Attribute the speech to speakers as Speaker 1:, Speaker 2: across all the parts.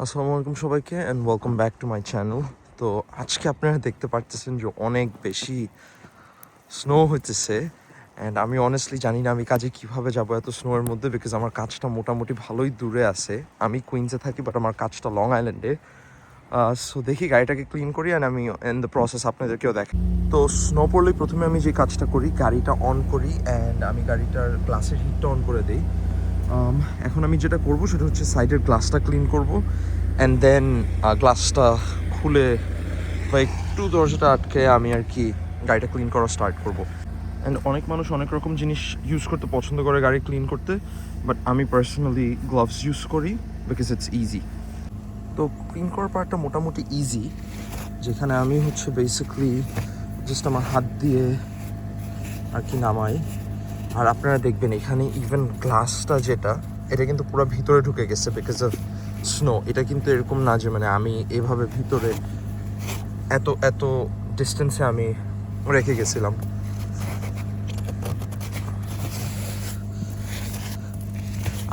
Speaker 1: আসসালামু আলাইকুম সবাইকে and welcome back to my channel. তো আজকে আপনারা দেখতে পারতেছেন যে অনেক বেশি স্নো হইতেছে অ্যান্ড আমি অনেস্টলি জানি না আমি কাজে কীভাবে যাবো এত স্নোয়ের মধ্যে, বিকজ আমার কাজটা মোটামুটি ভালোই দূরে আছে। আমি কুইন্সে থাকি বাট আমার কাজটা লং আইল্যান্ডে। সো দেখি গাড়িটাকে ক্লিন করি অ্যান্ড আমি ইন দ্য প্রসেস আপনাদেরকেও দেখাই। তো স্নো পড়লেই প্রথমে আমি যে কাজটা করি, গাড়িটা অন করি অ্যান্ড আমি গাড়িটার গ্লাসের হিটটা অন করে দিই। এখন আমি যেটা করব সেটা হচ্ছে সাইডের গ্লাসটা ক্লিন করব অ্যান্ড দেন গ্লাসটা খুলে বা একটু দরজাটা আটকে আমি আর কি গাড়িটা ক্লিন করা স্টার্ট করব। অ্যান্ড অনেক মানুষ অনেক রকম জিনিস ইউজ করতে পছন্দ করে গাড়ি ক্লিন করতে, বাট আমি পার্সোনালি গ্লাভস ইউজ করি বিকজ ইটস ইজি। তো ক্লিন করার পার্টটা মোটামুটি ইজি, যেখানে আমি হচ্ছে বেসিক্যালি জাস্ট আমার হাত দিয়ে আর কি নামাই। আর আপনারা দেখবেন এখানে ইভেন গ্লাসটা যেটা, এটা কিন্তু পুরো ভিতরে ঢুকে গেছে বিকজ অফ স্নো। এটা কিন্তু এরকম না যে মানে আমি এভাবে ভিতরে এত এত ডিস্টেন্সে আমি রেখে গেছিলাম।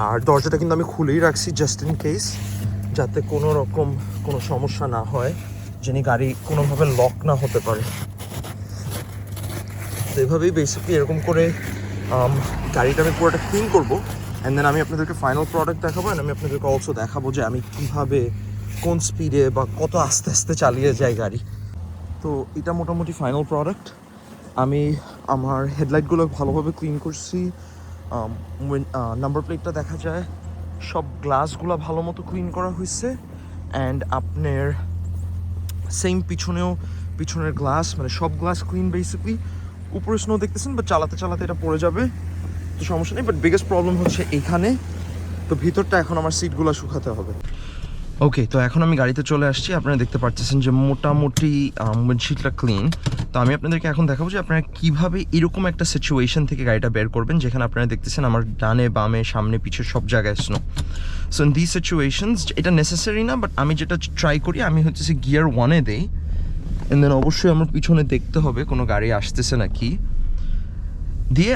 Speaker 1: আর দরজাটা কিন্তু আমি খুলেই রাখছি জাস্ট ইন কেস, যাতে কোনো রকম কোনো সমস্যা না হয়, যিনি গাড়ি কোনোভাবে লক না হতে পারে। তো এইভাবেই বেসিকলি এরকম করে গাড়িটা আমি পুরোটা ক্লিন করবো অ্যান্ড দেন আমি আপনাদেরকে ফাইনাল প্রোডাক্ট দেখাবো অ্যান্ড আমি আপনাদেরকে অলসো দেখাবো যে আমি কীভাবে কোন স্পিডে বা কত আস্তে আস্তে চালিয়ে যাই গাড়ি। তো এটা মোটামুটি ফাইনাল প্রোডাক্ট। আমি আমার হেডলাইটগুলো ভালোভাবে ক্লিন করছি, নাম্বার প্লেটটা দেখা যায়, সব গ্লাসগুলো ভালো মতো ক্লিন করা হয়েছে অ্যান্ড আপনার সেম পিছনের গ্লাস মানে সব গ্লাস ক্লিন বেসিকলি। উপরে স্নো দেখতেছেন বা চালাতে চালাতে এটা পড়ে যাবে, তো সমস্যা নেই। বাট বিগেস্ট প্রবলেম হচ্ছে এইখানে, তো ভিতরটা এখন আমার সিটগুলো শুকাতে হবে। ওকে, তো এখন আমি গাড়িতে চলে আসছি। আপনারা দেখতে পাচ্ছেন যে মোটামুটি উইন্ডশিল্ডটা ক্লিন। তো আমি আপনাদেরকে এখন দেখাবো যে আপনারা কীভাবে এরকম একটা সিচুয়েশন থেকে গাড়িটা বের করবেন, যেখানে আপনারা দেখতেছেন আমার ডানে বামে সামনে পিছে সব জায়গায় snow. So in this situations এটা নেসেসারি না, বাট আমি যেটা ট্রাই করি আমি হচ্ছে গিয়ার 1-এ দেই অ্যান্ড দেন অবশ্যই আমার পিছনে দেখতে হবে কোনো গাড়ি আসতেছে নাকি, দিয়ে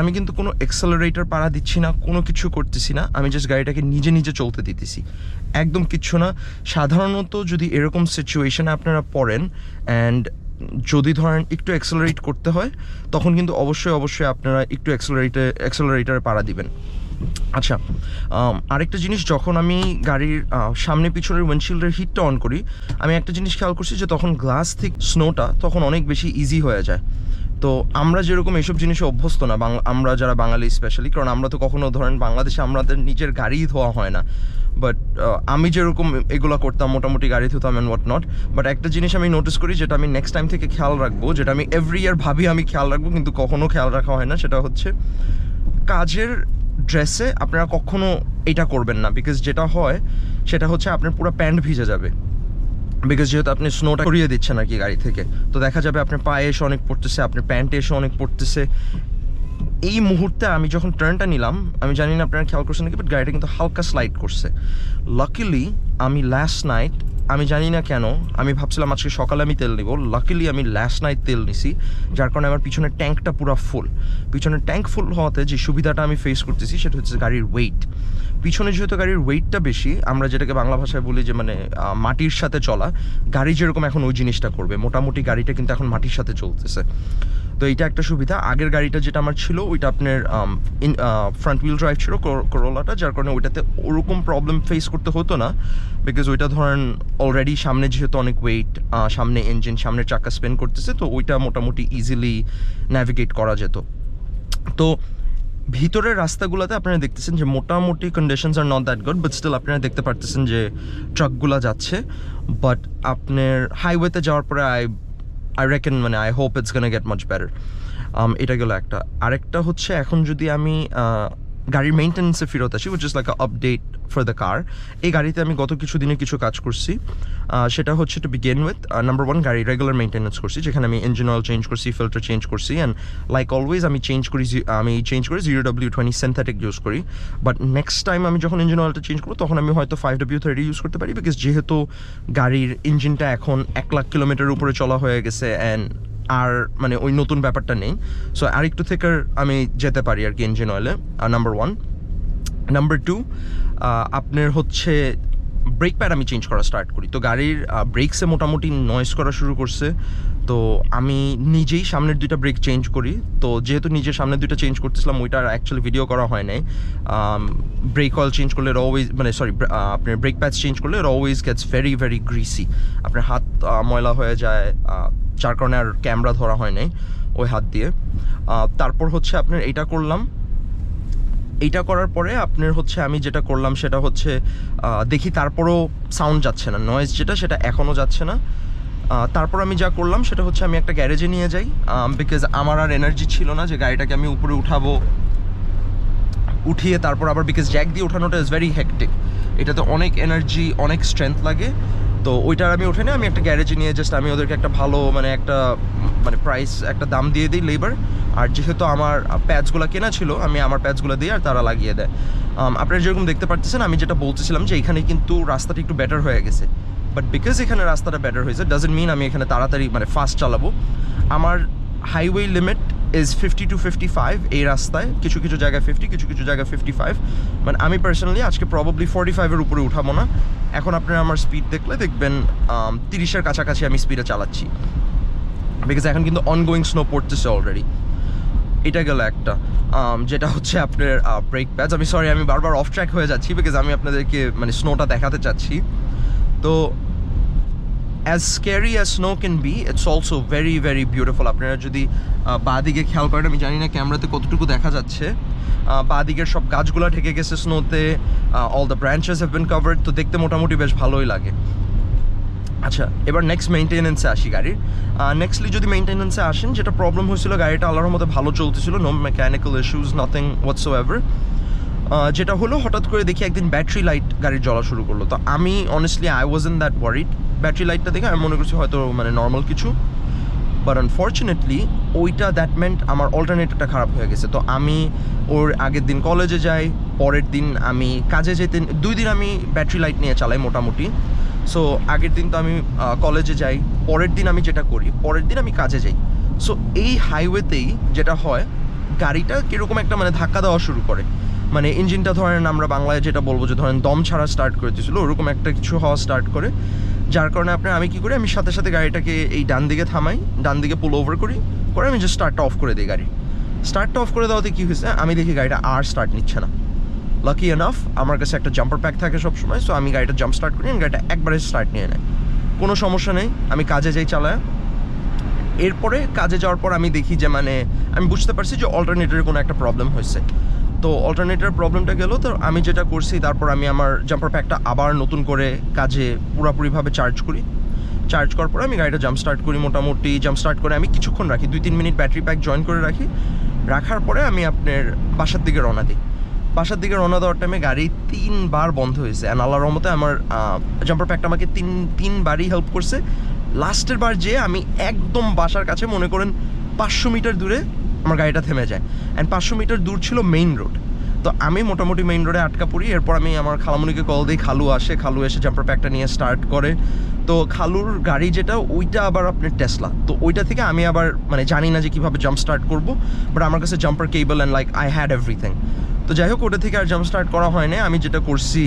Speaker 1: আমি কিন্তু কোনো অ্যাক্সেলারেটর পাড়া দিচ্ছি না, কোনো কিছু করতেছি না, আমি জাস্ট গাড়িটাকে নিজে নিজে চলতে দিতেছি, একদম কিচ্ছু না। সাধারণত যদি এরকম সিচুয়েশনে আপনারা পড়েন অ্যান্ড যদি ধরেন একটু অ্যাক্সেলারেট করতে হয়, তখন কিন্তু অবশ্যই আপনারা একটু অ্যাক্সেলারেটরে পাড়া দিবেন। আচ্ছা, আরেকটা জিনিস, যখন আমি গাড়ির সামনে পিছনের উইন্ডশিল্ডের হিটটা অন করি, আমি একটা জিনিস খেয়াল করছি যে তখন গ্লাস থেকে স্নোটা তখন অনেক বেশি ইজি হয়ে যায়। তো আমরা যেরকম এইসব জিনিসে অভ্যস্ত না, আমরা যারা বাঙালি স্পেশালি, কারণ আমরা তো কখনো ধরেন বাংলাদেশে আমাদের নিজের গাড়িই ধোয়া হয় না, বাট আমি যেরকম এগুলো করতাম মোটামুটি গাড়ি ধুতাম অ্যান্ড হোয়াট নট। বাট একটা জিনিস আমি নোটিস করি, যেটা আমি নেক্সট টাইম থেকে খেয়াল রাখবো, যেটা আমি এভরি ইয়ার ভাবি আমি খেয়াল রাখবো কিন্তু কখনো খেয়াল রাখা হয় না, সেটা হচ্ছে কাজের ড্রেসে আপনারা কখনো এটা করবেন না, বিকজ যেটা হয় সেটা হচ্ছে আপনার পুরো প্যান্ট ভিজে যাবে, বিকজ যেহেতু আপনি স্নোটা করিয়ে দিচ্ছেন আর কি গাড়ি থেকে, তো দেখা যাবে আপনার পায়ে এসে অনেক পড়তেছে, আপনার প্যান্টে এসে অনেক পড়তেছে। এই মুহূর্তে আমি যখন টার্নটা নিলাম, আমি জানি না আপনারা খেয়াল করছেন নাকি, বাট গাড়িটা কিন্তু হালকা স্লাইড করছে। লাকিলি আমি লাস্ট নাইট, আমি জানি না কেন, আমি ভাবছিলাম আজকে সকালে আমি তেল নিব, লাকিলি আমি লাস্ট নাইট তেল নিছি, যার কারণে আমার পিছনের ট্যাঙ্কটা পুরো ফুল। পিছনের ট্যাঙ্ক ফুল হওয়াতে যে সুবিধাটা আমি ফেস করতেছি সেটা হচ্ছে গাড়ির ওয়েট। পিছনে যেহেতু গাড়ির ওয়েটটা বেশি, আমরা যেটাকে বাংলা ভাষায় বলি যে মানে মাটির সাথে চলা, গাড়ি যেরকম এখন ওই জিনিসটা করবে, মোটামুটি গাড়িটা কিন্তু এখন মাটির সাথে চলতেছে। তো এইটা একটা সুবিধা। আগের গাড়িটা যেটা আমার ছিল ওইটা আপনার ফ্রন্ট হুইল ড্রাইভ ছিল, করোলাটা, যার কারণে ওইটাতে ওরকম প্রবলেম ফেস করতে হতো না, বিকজ ওইটা ধরেন অলরেডি সামনে যেহেতু অনেক ওয়েট, সামনে ইঞ্জিন, সামনের চাকা স্পেন করতেছে, তো ওইটা মোটামুটি ইজিলি ন্যাভিগেট করা যেত। তো ভিতরের রাস্তাগুলোতে আপনারা দেখতেছেন যে মোটামুটি conditions are not that good, but still আপনারা দেখতে পারতেছেন যে ট্রাকগুলো যাচ্ছে। বাট আপনার হাইওয়েতে যাওয়ার পরে আই রেকন মানে I hope it's gonna gate much better. এটা গেলো একটা। আরেকটা হচ্ছে, এখন যদি আমি গাড়ির মেইনটেন্যান্সে ফেরত আসি, which is like update for the car. এই গাড়িতে আমি গত কিছুদিনে কিছু কাজ করছি, সেটা হচ্ছে টু বিগিন উইথ নাম্বার 1 গাড়ি রেগুলার মেইনটেন্যান্স করছি, যেখানে আমি ইঞ্জিন অয়েল চেঞ্জ করছি, ফিল্টার চেঞ্জ করছি, অ্যান্ড লাইক অলওয়েজ আমি চেঞ্জ করি 0W20 সিনথেটিক ইউজ করি। বাট নেক্সট টাইম আমি যখন ইঞ্জিন অয়েলটা চেঞ্জ করবো, তখন আমি হয়তো 5W30 ইউজ করতে পারি, বিকজ যেহেতু গাড়ির ইঞ্জিনটা এখন 1 লাখ কিলোমিটারের উপরে চলা হয়ে গেছে অ্যান্ড আর মানে ওই নতুন ব্যাপারটা নেই। সো আরেকটু থেকে আমি যেতে পারি আর কি ইঞ্জিন অয়েলে, নাম্বার 1। নাম্বার 2, আপনার হচ্ছে ব্রেক প্যাড আমি চেঞ্জ করা স্টার্ট করি। তো গাড়ির ব্রেকসে মোটামুটি নয়েজ করা শুরু করছে, তো আমি নিজেই সামনের দুইটা ব্রেক চেঞ্জ করি। তো যেহেতু নিজের সামনের দুইটা চেঞ্জ করতেছিলাম, ওইটা অ্যাকচুয়ালি ভিডিও করা হয় নাই। ব্রেক অয়েল চেঞ্জ করলে অলওয়েজ, মানে সরি, আপনার ব্রেক প্যাডস চেঞ্জ করলে always gets very very greasy, আপনার হাত ময়লা হয়ে যায়, যার কারণে আর ক্যামেরা ধরা হয় নাই ওই হাত দিয়ে। তারপর হচ্ছে আপনার এইটা করলাম। এইটা করার পরে আপনার হচ্ছে আমি যেটা করলাম সেটা হচ্ছে দেখি তারপরও সাউন্ড যাচ্ছে না, নয়েজ যেটা সেটা এখনও যাচ্ছে না। তারপর আমি যা করলাম সেটা হচ্ছে আমি একটা গ্যারেজে নিয়ে যাই, বিকজ আমার আর এনার্জি ছিল না যে গাড়িটাকে আমি উপরে উঠাবো, উঠিয়ে তারপর আবার, বিকজ জ্যাক দিয়ে ওঠানোটা ইজ ভেরি হেক্টিক, এটাতে অনেক এনার্জি অনেক স্ট্রেংথ লাগে। তো ওইটার আমি উঠে নিয়ে আমি একটা গ্যারেজে নিয়ে জাস্ট আমি ওদেরকে একটা ভালো মানে প্রাইস একটা দাম দিয়ে দিই লেবার। আর যেহেতু আমার প্যাডসগুলো কেনা ছিল, আমি আমার প্যাডসগুলো দিই আর তারা লাগিয়ে দেয়। আপনারা যেরকম দেখতে পাচ্ছেন, আমি যেটা বলতেছিলাম যে এখানে কিন্তু রাস্তাটা একটু বেটার হয়ে গেছে, বাট বিকজ এখানে রাস্তাটা বেটার হয়েছে ডাজন্ট মিন আমি এখানে তাড়াতাড়ি মানে ফাস্ট চালাবো। আমার হাইওয়ে লিমিট ইজ 50 to 55 এই রাস্তায়, কিছু কিছু জায়গায় 50, কিছু কিছু জায়গায় 55। মানে আমি পার্সোনালি আজকে প্রবাবলি 45-এর উপরে উঠাবো না। এখন আপনারা আমার স্পিড দেখলে দেখবেন 30-এর কাছাকাছি আমি স্পিডে চালাচ্ছি, বিকজ এখন কিন্তু অনগোয়িং স্নো পড়তেছে অলরেডি। এটা গেল একটা, যেটা হচ্ছে আপনার ব্রেক প্যাডস। আমি সরি, আমি বারবার অফ ট্র্যাক হয়ে যাচ্ছি, বিকজ আমি আপনাদেরকে মানে স্নোটা দেখাতে চাচ্ছি। তো as scary as snow can be, it's also very very beautiful. আপনারা যদি বাদিকে খেয়াল করেন, আমি জানি না ক্যামেরাতে কতটুকু দেখা যাচ্ছে, বাদিকের সব গাছগুলো ঢেকে গেছে স্নোতে, all the branches have been covered, তো দেখতে মোটামুটি বেশ ভালোই লাগে। আচ্ছা, এবার নেক্সট মেইনটেনেন্সে আসি গাড়ির। নেক্সটলি যদি মেইনটেনেন্সে আসেন, যেটা প্রবলেম হয়েছিল, গাড়িটা আল্লাহর মতো ভালো চলতেছিল, নো মেকানিক্যাল ইস্যুস, নাথিং হোয়াটসোএভার। যেটা হলো, হঠাৎ করে দেখি একদিন ব্যাটারি লাইট গাড়ির জ্বলা শুরু করলো। তো আমি honestly I wasn't that worried, battery লাইটটা দেখে আমি মনে করছি হয়তো মানে নর্মাল কিছু, বাট আনফর্চুনেটলি ওইটা দ্যাট মেন্ট আমার অল্টারনেটরটা খারাপ হয়ে গেছে। তো আমি ওর আগের দিন কলেজে যাই, পরের দিন আমি কাজে যেতে, 2 দিন আমি ব্যাটারি লাইট নিয়ে চালাই মোটামুটি। সো আগের দিন তো আমি কলেজে যাই, পরের দিন আমি যেটা করি, পরের দিন আমি কাজে যাই। সো এই হাইওয়েতেই যেটা হয়, গাড়িটা কীরকম একটা মানে ধাক্কা দেওয়া শুরু করে, মানে ইঞ্জিনটা ধরেন আমরা বাংলায় যেটা বলবো যে ধরেন দম ছাড়া স্টার্ট করে দিয়েছিল, ওরকম একটা কিছু হওয়া স্টার্ট করে, যার কারণে আমি কী করি, আমি সাথে সাথে গাড়িটাকে এই ডান দিকে থামাই, ডান দিকে পুল ওভার করি, করে আমি জাস্ট স্টার্টটা অফ করে দিই। গাড়ি স্টার্টটা অফ করে দেওয়াতে কী হয়েছে, আমি দেখি গাড়িটা আর স্টার্ট নিচ্ছে না। লাকি এনাফ আমার কাছে একটা জাম্পার প্যাক থাকে সবসময়, সো আমি গাড়িটা জাম্প স্টার্ট করি, গাড়িটা একবারে স্টার্ট নিয়ে নেয়, কোনো সমস্যা নেই। আমি কাজে যাই চালায়, এরপরে কাজে যাওয়ার পর আমি দেখি যে মানে আমি বুঝতে পারছি যে অল্টারনেটরের কোনো একটা প্রবলেম হয়েছে। তো অল্টারনেটরের প্রবলেমটা গেল, তো আমি যেটা করছি, তারপর আমি আমার জাম্পার প্যাকটা আবার নতুন করে কাজে পুরোপুরিভাবে চার্জ করি। চার্জ করার পরে আমি গাড়িটা জাম্প স্টার্ট করি, মোটামুটি জাম্প স্টার্ট করে আমি কিছুক্ষণ রাখি, 2-3 মিনিট ব্যাটারি প্যাক জয়েন করে রাখি। রাখার পরে আমি আপনার বাসার দিকে রওনা দিই। বাসার দিকে রওনা দেওয়ার টাইমে গাড়ি 3 বার বন্ধ হয়েছে, অ্যান্ড আল্লাহর রহমতে আমার জাম্পার প্যাকটা আমাকে 3 বারই হেল্প করছে। লাস্টের বার যে আমি একদম বাসার কাছে, মনে করেন 500 মিটার দূরে আমার গাড়িটা থেমে যায়, অ্যান্ড 500 মিটার দূর ছিল মেইন রোড। তো আমি মোটামুটি মেইন রোডে আটকা পড়ি। এরপর আমি আমার খালামুনিকে কল দিই, খালু আসে, খালু এসে জাম্পার প্যাকটা নিয়ে স্টার্ট করে। তো খালুর গাড়ি যেটা, ওইটা আবার আপনার টেসলা, তো ওইটা থেকে আমি আবার মানে জানি না যে কীভাবে জাম্প স্টার্ট করবো, বাট আমার কাছে jumper cable and like I had everything. তো যাই হোক, ওটা থেকে আর জাম্প স্টার্ট করা হয় না। আমি যেটা করছি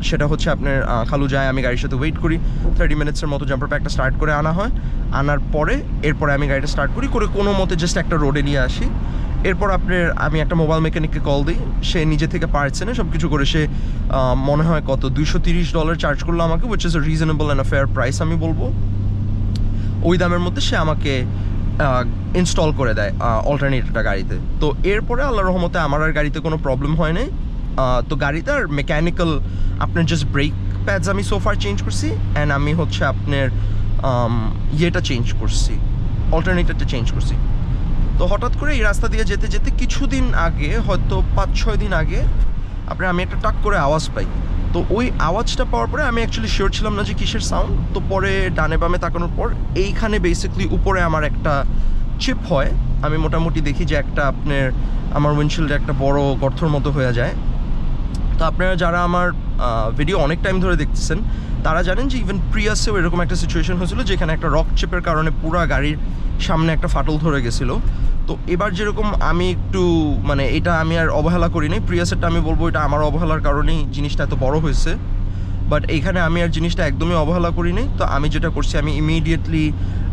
Speaker 1: সেটা হচ্ছে আপনার খালু যায়, আমি গাড়ির সাথে ওয়েট করি, 30 মিনিটসের মতো জাম্পার প্যাকটা স্টার্ট করে আনা হয়। আনার পরে এরপরে আমি গাড়িটা স্টার্ট করি, করে কোনো মতে জাস্ট একটা রোডে নিয়ে আসি। এরপর আমি একটা মোবাইল মেকানিককে কল দিই, সে নিজে থেকে পার্টস এনে সব কিছু করে, সে মনে হয় কত $230 চার্জ করলো আমাকে, which is a reasonable and a fair price আমি বলবো। ওই দামের মধ্যে সে আমাকে ইনস্টল করে দেয় অল্টারনেটরটা গাড়িতে। তো এরপরে আল্লাহর রহমতে আমার আর গাড়িতে কোনো প্রবলেম হয় নাই। তো গাড়িটার মেকানিক্যাল আপনার জাস্ট ব্রেক প্যাডস আমি সোফার চেঞ্জ করছি, অ্যান্ড আমি হচ্ছে আপনার ইয়েটা চেঞ্জ করছি, অল্টারনেটরটা চেঞ্জ করছি। তো হঠাৎ করে এই রাস্তা দিয়ে যেতে যেতে কিছুদিন আগে, হয়তো 5-6 দিন আগে, আমি একটা টাক করে আওয়াজ পাই। তো ওই আওয়াজটা পাওয়ার পরে আমি অ্যাকচুয়ালি শিওর ছিলাম না যে কিসের সাউন্ড। তো পরে ডানে বামে তাকানোর পর এইখানে বেসিক্যালি উপরে আমার একটা চিপ হয়। আমি মোটামুটি দেখি যে একটা আমার উইন্ডশিল্ডে একটা বড় গর্তর মতো হয়ে যায়। তো আপনারা যারা আমার ভিডিও অনেক টাইম ধরে দেখতেছেন, তারা জানেন যে ইভেন প্রিয়াসেও এরকম একটা সিচুয়েশন হয়েছিল, যেখানে একটা রক চিপের কারণে পুরো গাড়ির সামনে একটা ফাটল ধরে গেছিলো। তো এবার যেরকম আমি একটু মানে এটা আমি আর অবহেলা করি নাই, প্রিয়াসেরটা আমি বলবো এটা আমার অবহেলার কারণেই জিনিসটা এত বড় হয়েছে। বাট এইখানে আমি আর জিনিসটা একদমই অবহেলা করি নি। তো আমি যেটা করছি, আমি ইমিডিয়েটলি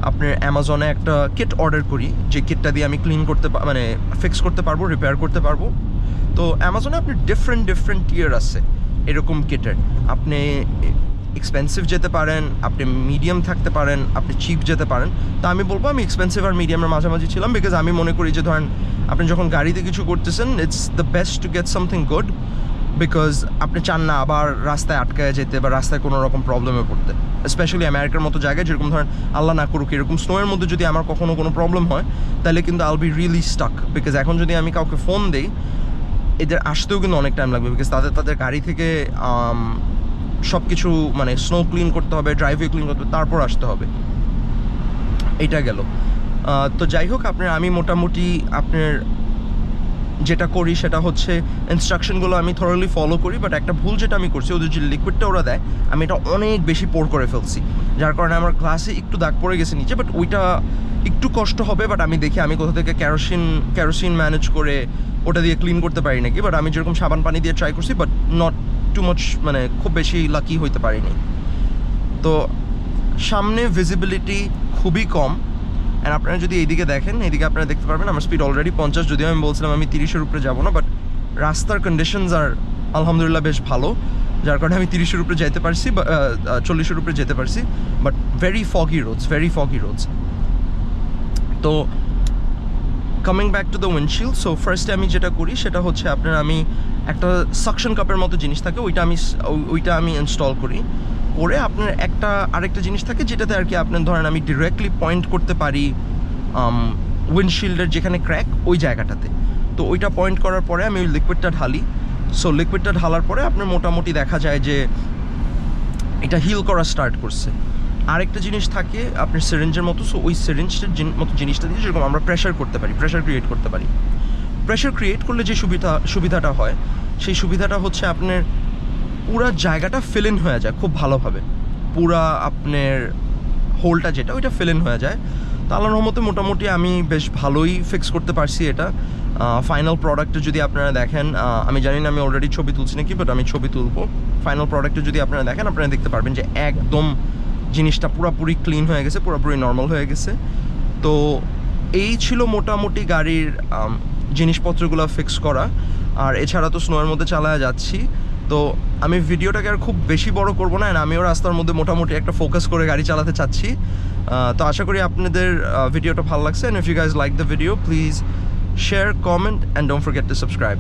Speaker 1: আপনার অ্যামাজনে একটা কিট অর্ডার করি, যে কিটটা দিয়ে আমি ক্লিন করতে মানে ফিক্স করতে পারবো, রিপেয়ার করতে পারবো। তো অ্যামাজনে আপনি ডিফারেন্ট টিয়ার আছে এরকম কিটের। আপনি এক্সপেন্সিভ যেতে পারেন, আপনি মিডিয়াম থাকতে পারেন, আপনি চিপ যেতে পারেন। তো আমি বলবো আমি এক্সপেন্সিভ আর মিডিয়ামের মাঝামাঝি ছিলাম, বিকজ আমি মনে করি যে ধরেন আপনি যখন গাড়িতে কিছু করতেছেন, it's the best to get something good, because আপনি চান না আবার রাস্তায় আটকায় যেতে বা রাস্তায় কোনো রকম প্রবলেমে পড়তে। স্পেশালি আমেরিকার মতো জায়গায়, যেরকম ধরেন আল্লাহ না করুক এরকম স্নোয়ের মধ্যে যদি আমার কখনো কোনো প্রবলেম হয়, তাহলে কিন্তু I'll be really Starc. Because এখন যদি আমি কাউকে ফোন দিই, এদের আসতেও কিন্তু অনেক টাইম লাগবে, বিকজ তাদের গাড়ি থেকে সব কিছু মানে স্নো ক্লিন করতে হবে, ড্রাইভওয়ে ক্লিন করতে হবে, তারপর আসতে হবে। এইটা গেল। তো যাই হোক, আমি মোটামুটি আপনার যেটা করি সেটা হচ্ছে ইনস্ট্রাকশনগুলো আমি থরলি ফলো করি। বাট একটা ভুল যেটা আমি করছি, ওদের যে লিকুইডটা ওরা দেয়, আমি এটা অনেক বেশি পোর করে ফেলছি, যার কারণে আমার গ্লাসে একটু দাগ পড়ে গেছে নিচে। বাট ওইটা একটু কষ্ট হবে, বাট আমি দেখি আমি কোথা থেকে ক্যারোসিন ম্যানেজ করে ওটা দিয়ে ক্লিন করতে পারি নাকি। বাট আমি যেরকম সাবান পানি দিয়ে ট্রাই করছি, বাট নট টু মাচ, মানে খুব বেশি লাকি হইতে পারিনি। তো সামনে ভিজিবিলিটি খুবই কম। অ্যান্ড আপনারা যদি এইদিকে দেখেন, এইদিকে আপনারা দেখতে পারবেন আমার স্পিড অলরেডি 50, যদিও আমি বলছিলাম আমি 30-এর উপরে যাবো না। বাট রাস্তার কন্ডিশনস আর আলহামদুলিল্লাহ বেশ ভালো, যার কারণে আমি 30-এর উপরে যেতে পারছি, 40-এর উপরে যেতে পারছি। But very foggy roads. তো coming back to the windshield, so ফার্স্টে আমি যেটা করি সেটা হচ্ছে আমি একটা সাকশন কাপের মতো জিনিস থাকে, ওইটা আমি ইনস্টল করি। করে আপনার আরেকটা জিনিস থাকে যেটাতে আর কি আপনার ধরেন আমি ডিরেক্টলি পয়েন্ট করতে পারি উইন্ডশিল্ডের যেখানে ক্র্যাক, ওই জায়গাটাতে। তো ওইটা পয়েন্ট করার পরে আমি ওই লিকুইডটা ঢালি। সো লিকুইডটা ঢালার পরে আপনার মোটামুটি দেখা যায় যে এটা হিল করা স্টার্ট করছে। আরেকটা জিনিস থাকে আপনার সিরিঞ্জের মতো, সো ওই সিরিঞ্জের মতো জিনিসটা দিয়ে যেরকম আমরা প্রেশার ক্রিয়েট করতে পারি। প্রেশার ক্রিয়েট করলে যে সুবিধাটা হয়, সেই সুবিধাটা হচ্ছে আপনার পুরা জায়গাটা ফিল ইন হয়ে যায় খুব ভালোভাবে। পুরা আপনার হোলটা যেটা, ওইটা ফিল ইন হয়ে যায়। তো আল্লাহর রহমতে মোটামুটি আমি বেশ ভালোই ফিক্স করতে পারছি এটা। ফাইনাল প্রোডাক্টে যদি আপনারা দেখেন, আমি জানি না আমি অলরেডি ছবি তুলছি নাকি, বাট আমি ছবি তুলবো। ফাইনাল প্রোডাক্টে যদি আপনারা দেখেন, আপনারা দেখতে পারবেন যে একদম জিনিসটা পুরোপুরি ক্লিন হয়ে গেছে, পুরোপুরি নর্মাল হয়ে গেছে। তো এই ছিল মোটামুটি গাড়ির জিনিসপত্রগুলো ফিক্স করা। আর এছাড়া তো স্নোয়ের মধ্যে চালায়া যাচ্ছি, তো আমি ভিডিওটাকে আর খুব বেশি বড় করবো না। আমিও রাস্তার মধ্যে মোটামুটি একটা ফোকাস করে গাড়ি চালাতে চাচ্ছি। তো আশা করি আপনাদের ভিডিওটা ভালো লাগছে। And if you guys like the video, please share, comment, and don't forget to subscribe.